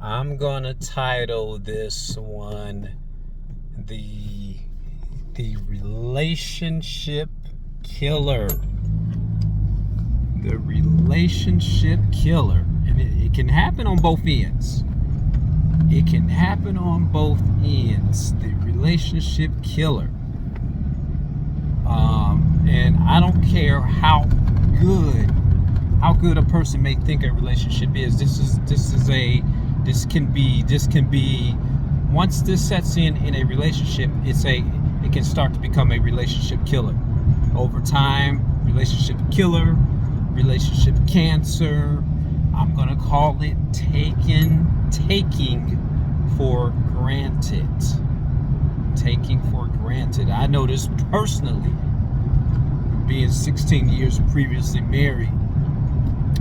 I'm gonna title this one the relationship killer. The relationship killer. And it can happen on both ends. It can happen on both ends. The relationship killer. And I don't care how good a person may think a relationship is. This can be once this sets in a relationship, it can start to become a relationship killer. Over time, relationship killer, relationship cancer. I'm gonna call it taking for granted. Taking for granted. I know this personally, being 16 years previously married,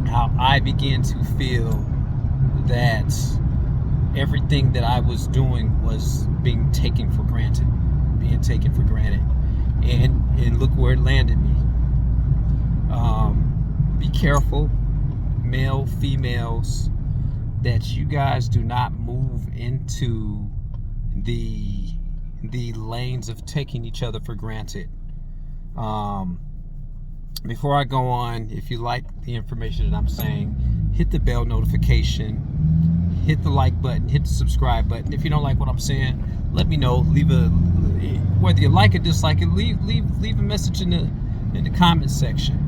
how I began to feel that everything that I was doing was being taken for granted. And look where it landed me. Be careful, male, females, that you guys do not move into the lanes of taking each other for granted. Before I go on, if you like the information that I'm saying, hit the bell notification, hit the like button, hit the subscribe button. If you don't like what I'm saying, let me know. Whether you like it, dislike it, leave a message in the comment section.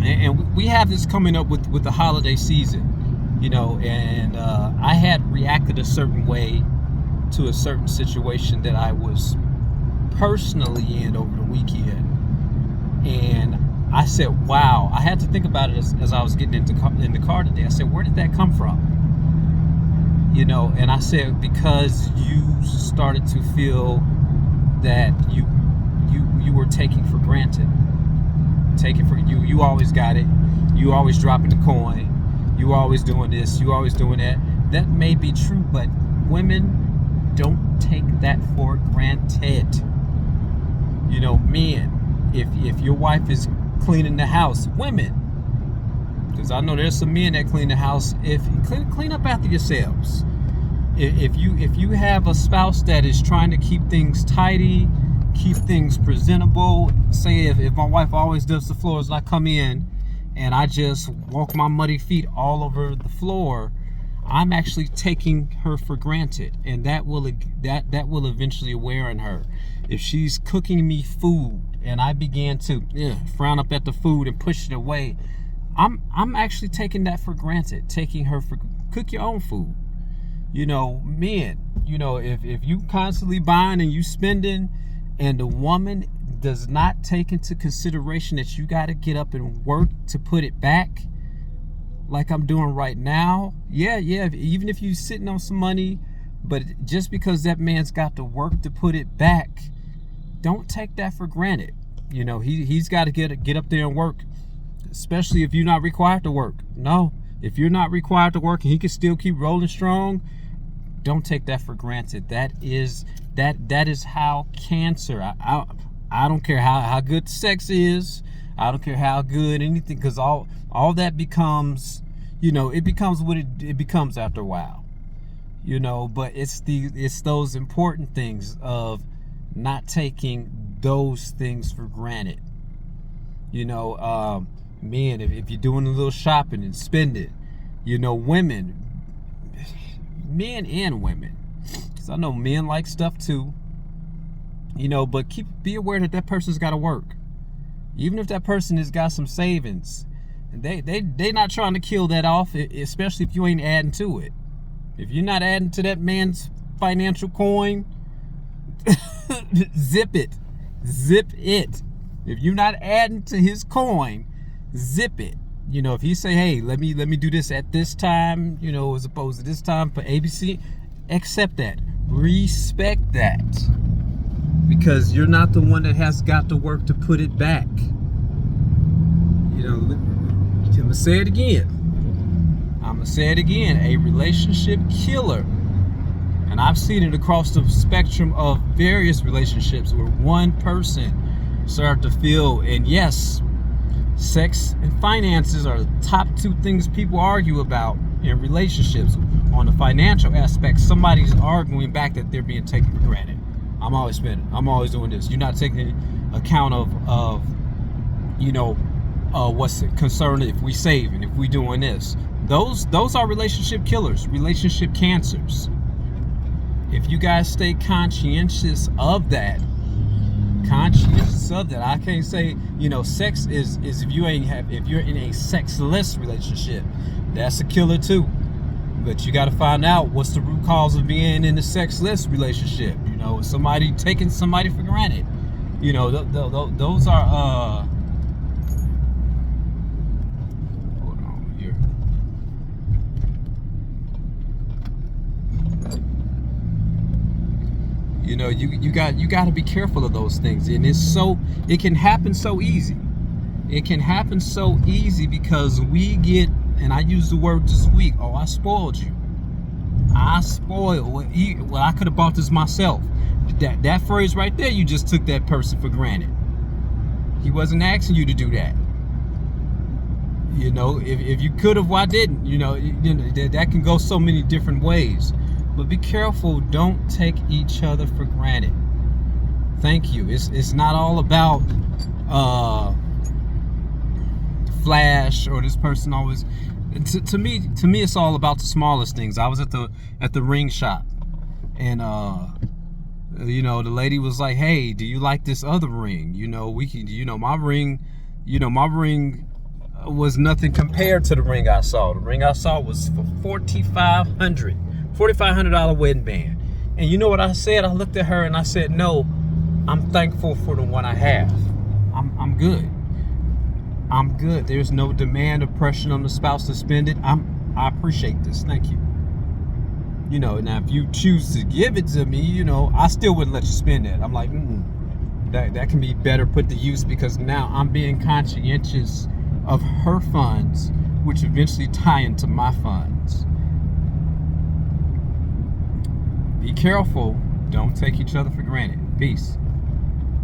And we have this coming up with the holiday season, and I had reacted a certain way to a certain situation that I was personally in over the weekend, and I said, wow. I had to think about it as I was getting in the car today. I said, where did that come from? And I said, because you started to feel that you were taking for granted. You always got it. You always dropping the coin. You always doing this. You always doing that. That may be true, but women don't take that for granted. Men, if your wife is cleaning the house, women, because I know there's some men that clean the house. If you clean up after yourselves. If you have a spouse that is trying to keep things tidy, keep things presentable. Say if my wife always does the floors and I come in and I just walk my muddy feet all over the floor, I'm actually taking her for granted, and that will eventually wear on her. If she's cooking me food and I began to frown up at the food and push it away, I'm actually taking that for granted. Taking her for cook your own food. Men, if you constantly buying and you spending, and the woman does not take into consideration that you got to get up and work to put it back, like I'm doing right now. Yeah, even if you're sitting on some money, but just because that man's got to work to put it back, don't take that for granted. He's got to get up there and work, especially if you're not required to work. No, if you're not required to work and he can still keep rolling strong, don't take that for granted. That is how cancer. I don't care how good sex is. I don't care how good anything, because all that becomes, it becomes what it becomes after a while. But it's those important things of not taking those things for granted. Men, if you're doing a little shopping and spending, women, men and women, because I know men like stuff too, but be aware that person's got to work. Even if that person has got some savings, they not trying to kill that off, especially if you ain't adding to it. If you're not adding to that man's financial coin, zip it. If you're not adding to his coin, zip it. If he say, hey, let me do this at this time, as opposed to this time for ABC, accept that, respect that, because you're not the one that has got to work to put it back. I'm gonna say it again. A relationship killer. And I've seen it across the spectrum of various relationships where one person started to feel, and yes, Sex and finances are the top two things people argue about in relationships. On the financial aspect, somebody's arguing back that they're being taken for granted. I'm always spending. I'm always doing this. You're not taking account of what's concerned if we save and if we doing this. Those are relationship killers, relationship cancers. If you guys stay conscientious of that, I can't say, sex is if you're in a sexless relationship, that's a killer too. But you got to find out what's the root cause of being in a sexless relationship. Somebody taking somebody for granted. Those are hold on here. You got to be careful of those things, and it can happen so easy. It can happen so easy because we get, and I used the word this week, oh, I spoiled you. I spoiled. Well, I could have bought this myself. That phrase right there, you just took that person for granted. He wasn't asking you to do that. If you could have, why didn't? That can go so many different ways. But be careful. Don't take each other for granted. Thank you. It's not all about flash or this person always. To me, it's all about the smallest things. I was at the ring shop, and the lady was like, "Hey, do you like this other ring? We can, my ring was nothing compared to the ring I saw. The ring I saw was for $4,500 wedding band." And you know what I said? I looked at her and I said, "No, I'm thankful for the one I have. I'm good. I'm good. There's no demand or pressure on the spouse to spend it. I appreciate this. Thank you." Now if you choose to give it to me, I still wouldn't let you spend that. I'm like, that can be better put to use, because now I'm being conscientious of her funds, which eventually tie into my funds. Be careful. Don't take each other for granted. Peace.